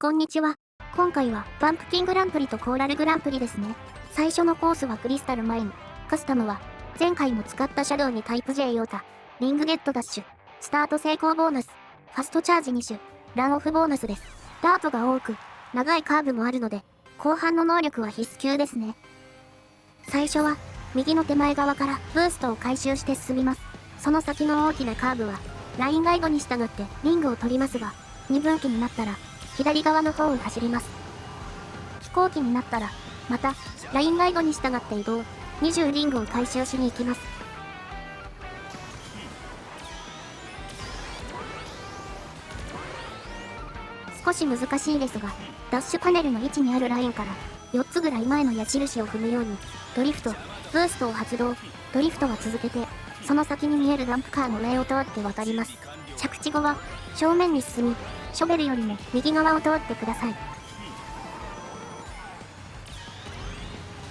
こんにちは。今回はパンプキングランプリとコーラルグランプリですね。最初のコースはクリスタルマイン。カスタムは前回も使ったシャドウにタイプ J ヨータ、リングゲットダッシュ、スタート成功ボーナス、ファストチャージ2種、ランオフボーナスです。ダートが多く、長いカーブもあるので、後半の能力は必須級ですね。最初は右の手前側からブーストを回収して進みます。その先の大きなカーブはラインガイドに従ってリングを取りますが、2分岐になったら左側の方を走ります。飛行機になったら、また、ラインガイドに従って移動、20リングを回収しに行きます。少し難しいですが、ダッシュパネルの位置にあるラインから4つぐらい前の矢印を踏むように、ドリフト、ブーストを発動、ドリフトは続けて、その先に見えるダンプカーの上を通って渡ります。着地後は、正面に進み、ショベルよりも右側を通ってください。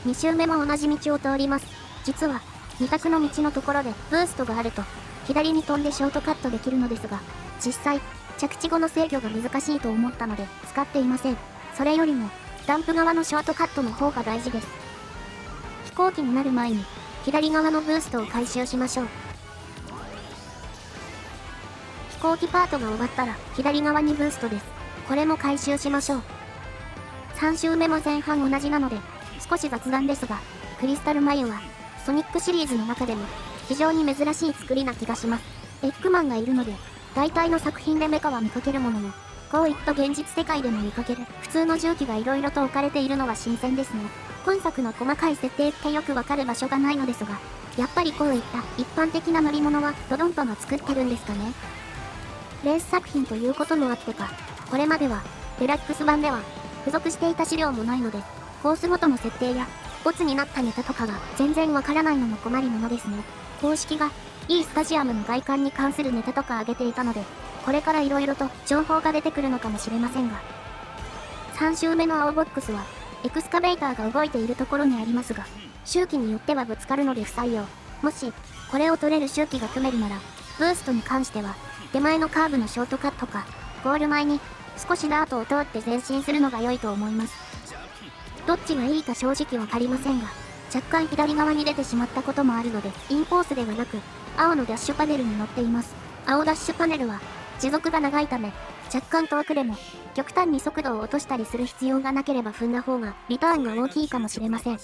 2周目も同じ道を通ります。実は、2択の道のところでブーストがあると、左に飛んでショートカットできるのですが、実際、着地後の制御が難しいと思ったので使っていません。それよりも、ダンプ側のショートカットの方が大事です。飛行機になる前に、左側のブーストを回収しましょう。飛行機パートが終わったら左側にブーストです。これも回収しましょう。3周目も前半同じなので、少し雑談ですが、クリスタルマインは、ソニックシリーズの中でも、非常に珍しい作りな気がします。エッグマンがいるので、大体の作品でメカは見かけるものの、こういった現実世界でも見かける、普通の重機が色々と置かれているのは新鮮ですね。今作の細かい設定ってよくわかる場所がないのですが、やっぱりこういった一般的な乗り物はドドンパが作ってるんですかね。レース作品ということもあってか、これまでは、デラックス版では、付属していた資料もないので、コースごとの設定や、ボツになったネタとかが全然わからないのも困りものですね。公式が、いいスタジアムの外観に関するネタとか上げていたので、これから色々と情報が出てくるのかもしれませんが。3周目の青ボックスは、エクスカベーターが動いているところにありますが、周期によってはぶつかるので不採用。もし、これを取れる周期が組めるなら、ブーストに関しては、手前のカーブのショートカットか、ゴール前に少しダートを通って前進するのが良いと思います。どっちがいいか正直わかりませんが、若干左側に出てしまったこともあるので、インコースではなく、青のダッシュパネルに乗っています。青ダッシュパネルは、持続が長いため、若干遠くでも、極端に速度を落としたりする必要がなければ踏んだ方が、リターンが大きいかもしれません。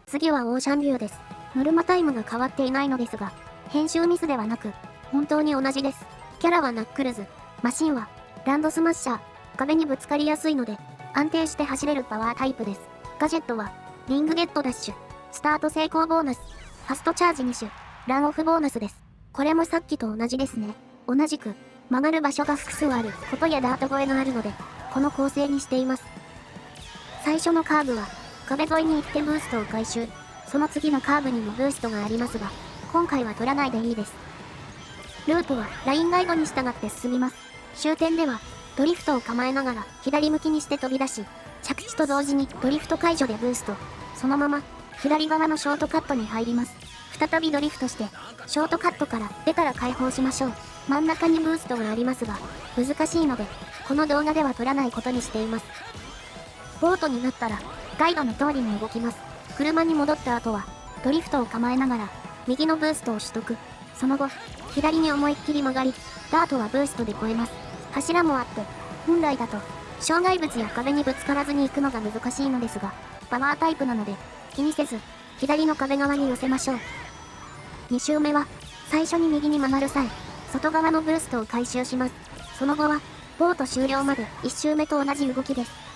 次はオーシャンビューです。ノルマタイムが変わっていないのですが、編集ミスではなく、本当に同じです。キャラはナックルズ、マシンはランドスマッシャー、壁にぶつかりやすいので、安定して走れるパワータイプです。ガジェットは、リングゲットダッシュ、スタート成功ボーナス、ファストチャージ2種、ランオフボーナスです。これもさっきと同じですね。同じく、曲がる場所が複数あることやダート越えがあるので、この構成にしています。最初のカーブは、壁沿いに行ってブーストを回収。その次のカーブにもブーストがありますが、今回は取らないでいいです。ループはラインガイドに従って進みます。終点では、ドリフトを構えながら左向きにして飛び出し、着地と同時にドリフト解除でブースト。そのまま、左側のショートカットに入ります。再びドリフトして、ショートカットから出たら解放しましょう。真ん中にブーストがありますが、難しいので、この動画では取らないことにしています。ボートになったら、ガイドの通りに動きます。車に戻った後は、ドリフトを構えながら、右のブーストを取得。その後、左に思いっきり曲がり、ダートはブーストで越えます。柱もあって、本来だと、障害物や壁にぶつからずに行くのが難しいのですが、パワータイプなので、気にせず、左の壁側に寄せましょう。2周目は、最初に右に曲がる際、外側のブーストを回収します。その後は、ボート終了まで1周目と同じ動きです。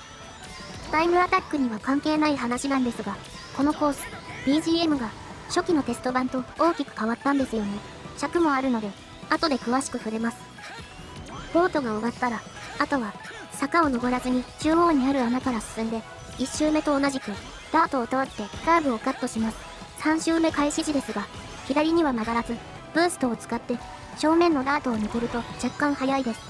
タイムアタックには関係ない話なんですが、このコース、BGM が初期のテスト版と大きく変わったんですよね。尺もあるので、後で詳しく触れます。ボートが終わったら、あとは坂を登らずに中央にある穴から進んで、1周目と同じくダートを通ってカーブをカットします。3周目開始時ですが、左には曲がらず、ブーストを使って正面のダートを抜けると若干速いです。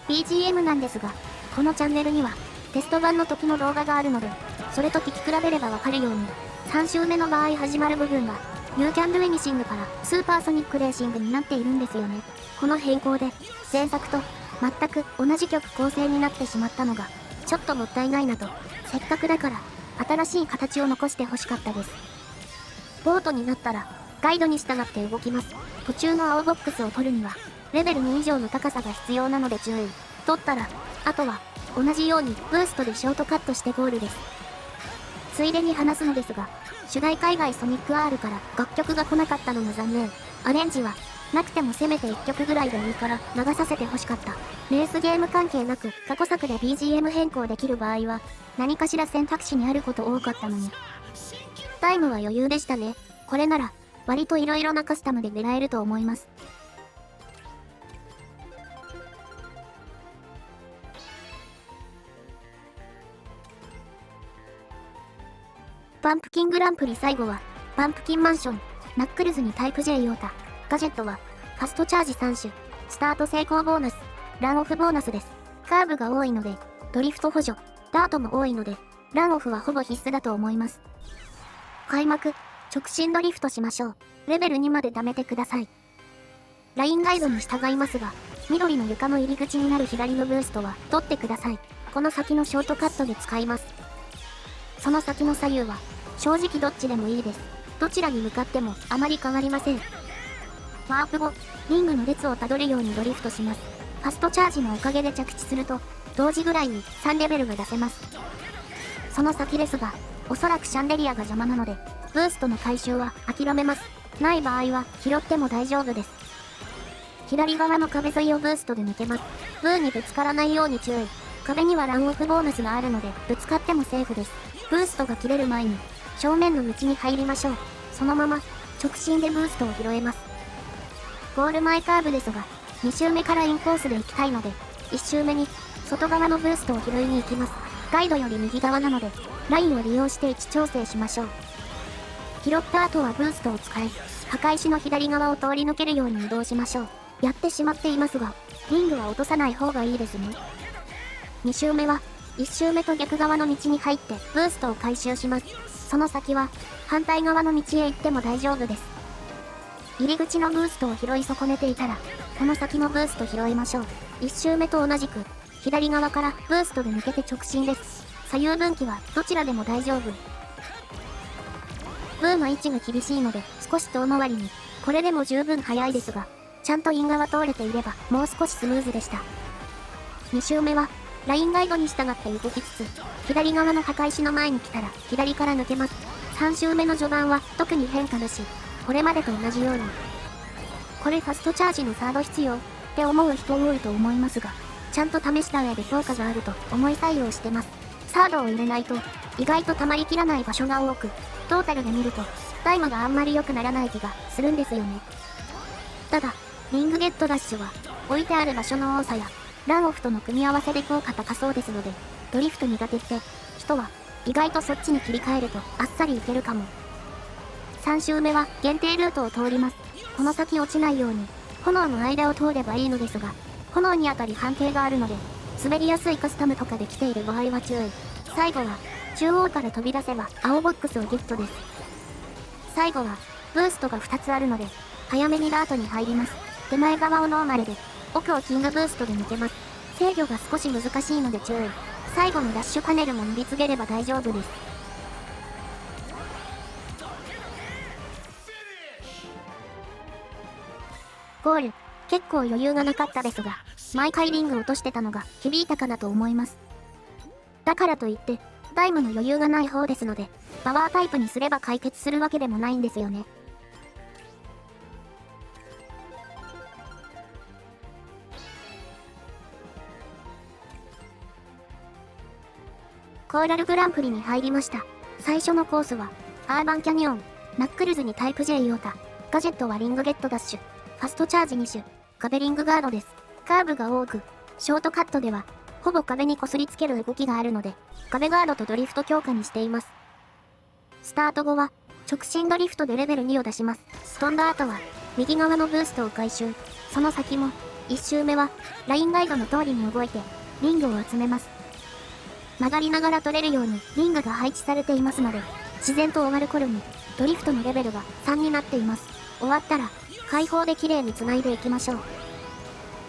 BGM なんですが、このチャンネルにはテスト版の時の動画があるので、それと聞き比べればわかるように、3周目の場合始まる部分が You Can Do Anything からスーパーソニックレーシングになっているんですよね。この変更で前作と全く同じ曲構成になってしまったのがちょっともったいないなと、せっかくだから新しい形を残してほしかったです。ボートになったらガイドに従って動きます。途中の青ボックスを取るにはレベル2以上の高さが必要なので注意。取ったらあとは同じようにブーストでショートカットしてゴールです。ついでに話すのですが、主題海外ソニック R から楽曲が来なかったのも残念。アレンジはなくてもせめて1曲ぐらいでいいから流させてほしかった。レースゲーム関係なく過去作で BGM 変更できる場合は何かしら選択肢にあること多かったのに。タイムは余裕でしたね。これなら割と色々なカスタムで狙えると思います。パンプキングランプリ最後はパンプキンマンション、ナックルズにタイプ J ヨータ、ガジェットはファストチャージ3種、スタート成功ボーナス、ランオフボーナスです。カーブが多いのでドリフト補助、ダートも多いのでランオフはほぼ必須だと思います。開幕、直進ドリフトしましょう。レベル2まで貯めてください。ラインガイドに従いますが、緑の床の入り口になる左のブーストは取ってください。この先のショートカットで使います。その先の左右は正直どっちでもいいです。どちらに向かってもあまり変わりません。ワープ後、リングの列をたどるようにドリフトします。ファストチャージのおかげで着地すると、同時ぐらいに3レベルが出せます。その先ですが、おそらくシャンデリアが邪魔なので、ブーストの回収は諦めます。ない場合は拾っても大丈夫です。左側の壁沿いをブーストで抜けます。ブーにぶつからないように注意。壁にはランオフボーナスがあるので、ぶつかってもセーフです。ブーストが切れる前に、正面の道に入りましょう。そのまま、直進でブーストを拾えます。ゴール前カーブですが、2周目からインコースで行きたいので、1周目に、外側のブーストを拾いに行きます。ガイドより右側なので、ラインを利用して位置調整しましょう。拾った後はブーストを使い、墓石の左側を通り抜けるように移動しましょう。やってしまっていますが、リングは落とさない方がいいですね。2周目は、1周目と逆側の道に入ってブーストを回収します。その先は反対側の道へ行っても大丈夫です。入り口のブーストを拾い損ねていたら、この先のブースト拾いましょう。1周目と同じく左側からブーストで抜けて直進です。左右分岐はどちらでも大丈夫。ブーの位置が厳しいので少し遠回りに、これでも十分速いですが、ちゃんとイン側通れていればもう少しスムーズでした。2周目はラインガイドに従って動きつつ、左側の墓石の前に来たら左から抜けます。3周目の序盤は特に変化なし、これまでと同じように。これファストチャージのサード必要って思う人多いと思いますが、ちゃんと試した上で効果があると思い採用してます。サードを入れないと意外と溜まりきらない場所が多く、トータルで見るとタイムがあんまり良くならない気がするんですよね。ただ、リングゲットダッシュは置いてある場所の多さやランオフとの組み合わせで効果高そうですので、ドリフト苦手って人は意外とそっちに切り替えるとあっさりいけるかも。3周目は限定ルートを通ります。この先落ちないように炎の間を通ればいいのですが、炎に当たり半径があるので滑りやすいカスタムとかで来ている場合は注意。最後は中央から飛び出せば青ボックスをゲットです。最後はブーストが2つあるので早めにダートに入ります。手前側をノーマルで奥をキングブーストで抜けます。制御が少し難しいので注意。最後のダッシュパネルも乗り継げれば大丈夫です。ゴール、結構余裕がなかったですが、毎回リング落としてたのが響いたかなと思います。だからといって、タイムの余裕がない方ですので、パワータイプにすれば解決するわけでもないんですよね。コーラルグランプリに入りました。最初のコースは、アーバンキャニオン、ナックルズにタイプ J ヨータ、ガジェットはリングゲットダッシュ、ファストチャージ2種、壁リングガードです。カーブが多く、ショートカットでは、ほぼ壁に擦りつける動きがあるので、壁ガードとドリフト強化にしています。スタート後は、直進ドリフトでレベル2を出します。飛んだ後は、右側のブーストを回収。その先も、1周目は、ラインガイドの通りに動いて、リングを集めます。曲がりながら取れるようにリングが配置されていますので、自然と終わる頃に、ドリフトのレベルが3になっています。終わったら、開放で綺麗に繋いでいきましょう。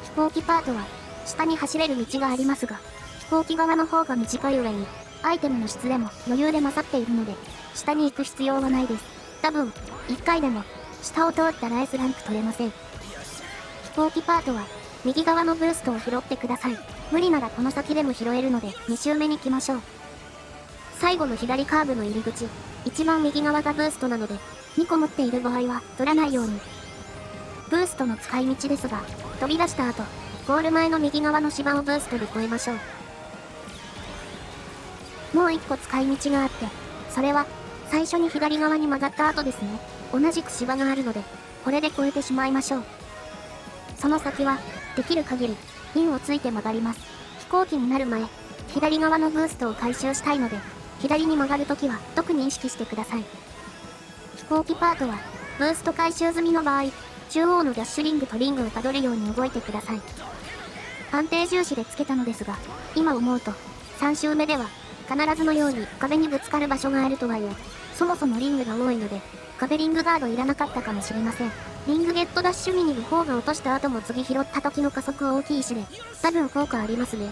飛行機パートは、下に走れる道がありますが、飛行機側の方が短い上に、アイテムの質でも余裕で勝っているので、下に行く必要はないです。多分、1回でも、下を通ったら S ランク取れません。飛行機パートは、右側のブーストを拾ってください。無理ならこの先でも拾えるので、2周目に行きましょう。最後の左カーブの入り口、一番右側がブーストなので、2個持っている場合は取らないように。ブーストの使い道ですが、飛び出した後、ゴール前の右側の芝をブーストで越えましょう。もう1個使い道があって、それは、最初に左側に曲がった後ですね。同じく芝があるので、これで越えてしまいましょう。その先は、できる限り、インをついて曲がります。飛行機になる前、左側のブーストを回収したいので、左に曲がるときは特に意識してください。飛行機パートは、ブースト回収済みの場合、中央のダッシュリングとリングをたどるように動いてください。安定重視でつけたのですが、今思うと、3周目では、必ずのように壁にぶつかる場所があるとはいえ、そもそもリングが多いので、壁リングガードいらなかったかもしれません。リングゲットダッシュミニで砲が落とした後も次拾った時の加速大きい石で、多分効果ありますね。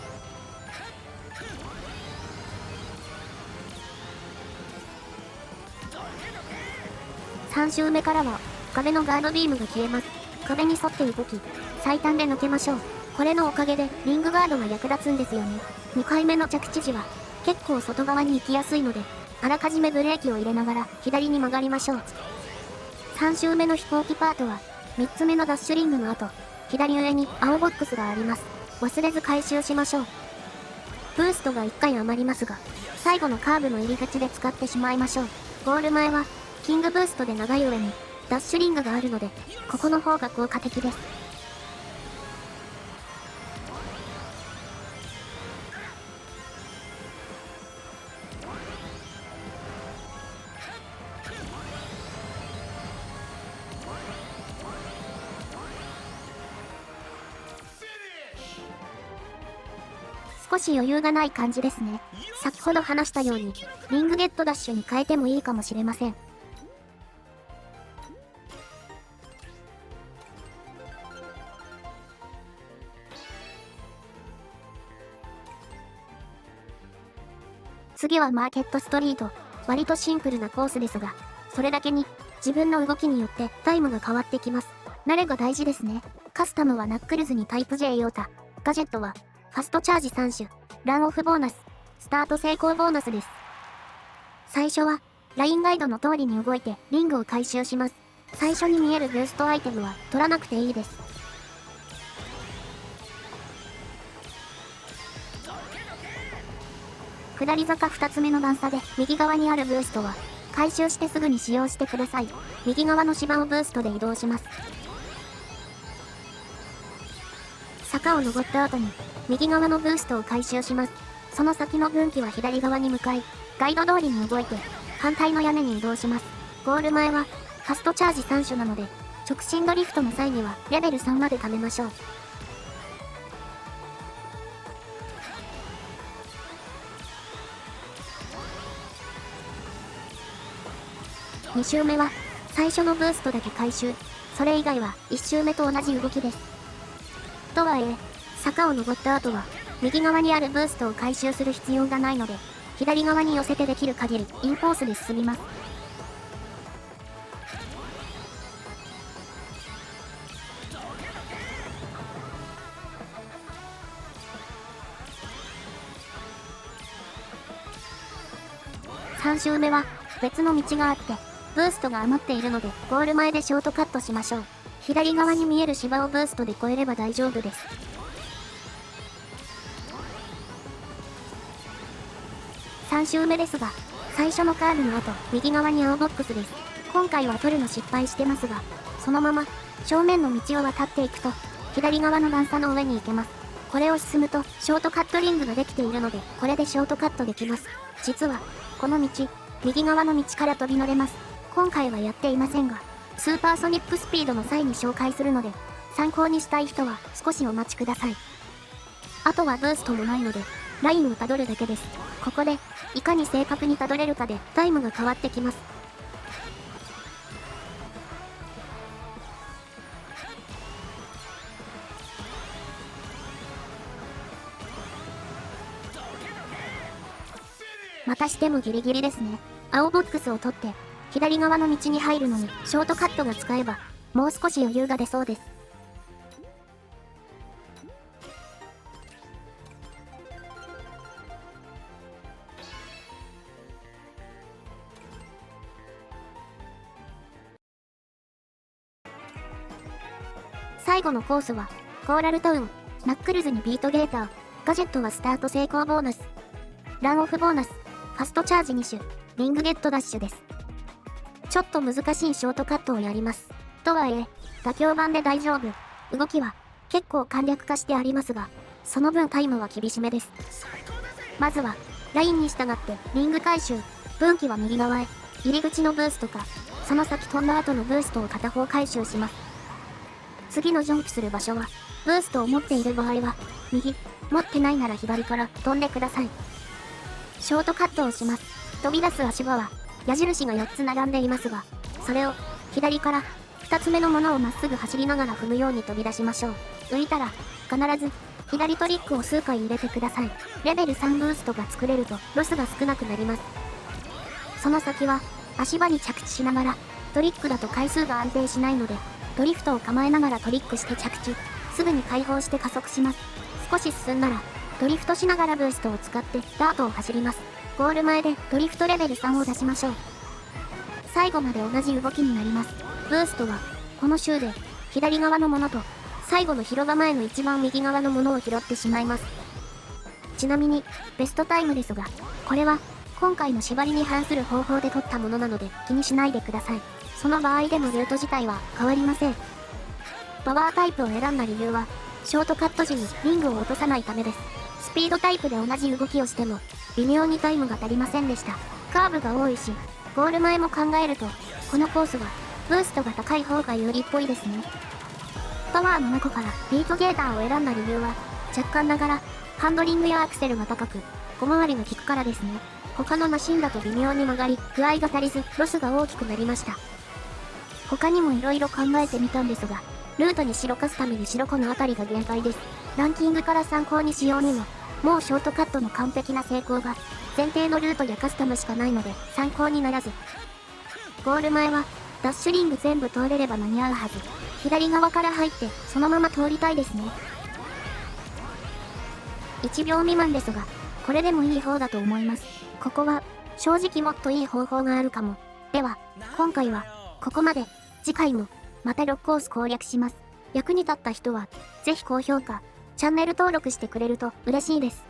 3周目からは、壁のガードビームが消えます。壁に沿って動き、最短で抜けましょう。これのおかげで、リングガードが役立つんですよね。2回目の着地時は、結構外側に行きやすいので、あらかじめブレーキを入れながら、左に曲がりましょう。3周目の飛行機パートは、3つ目のダッシュリングの後、左上に青ボックスがあります。忘れず回収しましょう。ブーストが1回余りますが、最後のカーブの入り口で使ってしまいましょう。ゴール前は、キングブーストで長い上に、ダッシュリングがあるので、ここの方が効果的です。少し余裕がない感じですね。先ほど話したように、リングゲットダッシュに変えてもいいかもしれません。次はマーケットストリート。割とシンプルなコースですが、それだけに自分の動きによってタイムが変わってきます。慣れが大事ですね。カスタムはナックルズにタイプ J ヨータ。ガジェットはファストチャージ3種、ランオフボーナス、スタート成功ボーナスです。最初はラインガイドの通りに動いてリングを回収します。最初に見えるブーストアイテムは取らなくていいです。下り坂2つ目の段差で右側にあるブーストは回収してすぐに使用してください。右側の芝をブーストで移動します。坂を登った後に右側のブーストを回収します。その先の分岐は左側に向かい、ガイド通りに動いて反対の屋根に移動します。ゴール前はファストチャージ3種なので、直進ドリフトの際にはレベル3まで貯めましょう。2周目は最初のブーストだけ回収。それ以外は1周目と同じ動きです。とはいえ、坂を登った後は右側にあるブーストを回収する必要がないので、左側に寄せてできる限りインコースで進みます。3周目は別の道があって、ブーストが余っているのでゴール前でショートカットしましょう。左側に見える芝をブーストで越えれば大丈夫です。3周目ですが、最初のカーブの後、右側に青ボックスです。今回は取るの失敗してますが、そのまま正面の道を渡っていくと、左側の段差の上に行けます。これを進むと、ショートカットリングができているので、これでショートカットできます。実は、この道、右側の道から飛び乗れます。今回はやっていませんが、スーパーソニックスピードの際に紹介するので、参考にしたい人は少しお待ちください。あとはブーストもないので、ラインをたどるだけです。ここで、いかに正確にたどれるかでタイムが変わってきます。またしてもギリギリですね。青ボックスを取って、左側の道に入るのにショートカットが使えば、もう少し余裕が出そうです。最後のコースは、コーラルタウン、ナックルズにビートゲーター、ガジェットはスタート成功ボーナス、ランオフボーナス、ファストチャージ2種、リングゲットダッシュです。ちょっと難しいショートカットをやります。とはいえ、妥協版で大丈夫。動きは結構簡略化してありますが、その分タイムは厳しめです。まずは、ラインに従ってリング回収、分岐は右側へ、入り口のブーストか、その先飛んだ後のブーストを片方回収します。次のジャンプする場所は、ブーストを持っている場合は、右、持ってないなら左から飛んでください。ショートカットをします。飛び出す足場は、矢印が4つ並んでいますが、それを、左から、2つ目のものをまっすぐ走りながら踏むように飛び出しましょう。浮いたら、必ず、左トリックを数回入れてください。レベル3ブーストが作れると、ロスが少なくなります。その先は、足場に着地しながら、トリックだと回数が安定しないので、ドリフトを構えながらトリックして着地、すぐに解放して加速します。少し進んだら、ドリフトしながらブーストを使ってダートを走ります。ゴール前でドリフトレベル3を出しましょう。最後まで同じ動きになります。ブーストは、この周で、左側のものと、最後の広場前の一番右側のものを拾ってしまいます。ちなみに、ベストタイムですが、これは、今回の縛りに反する方法で取ったものなので気にしないでください。その場合でもルート自体は変わりません。パワータイプを選んだ理由は、ショートカット時にリングを落とさないためです。スピードタイプで同じ動きをしても、微妙にタイムが足りませんでした。カーブが多いし、ゴール前も考えると、このコースは、ブーストが高い方が有利っぽいですね。パワーの中からビートゲーターを選んだ理由は、若干ながら、ハンドリングやアクセルが高く、小回りが効くからですね。他のマシンだと微妙に曲がり、具合が足りず、ロスが大きくなりました。他にも色々考えてみたんですが、ルートに白かすために白子のあたりが限界です。ランキングから参考にしようにも、もうショートカットの完璧な成功が、前提のルートやカスタムしかないので参考にならず。ゴール前は、ダッシュリング全部通れれば間に合うはず。左側から入ってそのまま通りたいですね。1秒未満ですが、これでもいい方だと思います。ここは、正直もっといい方法があるかも。では、今回は、ここまで。次回も、また6コース攻略します。役に立った人は、ぜひ高評価、チャンネル登録してくれると嬉しいです。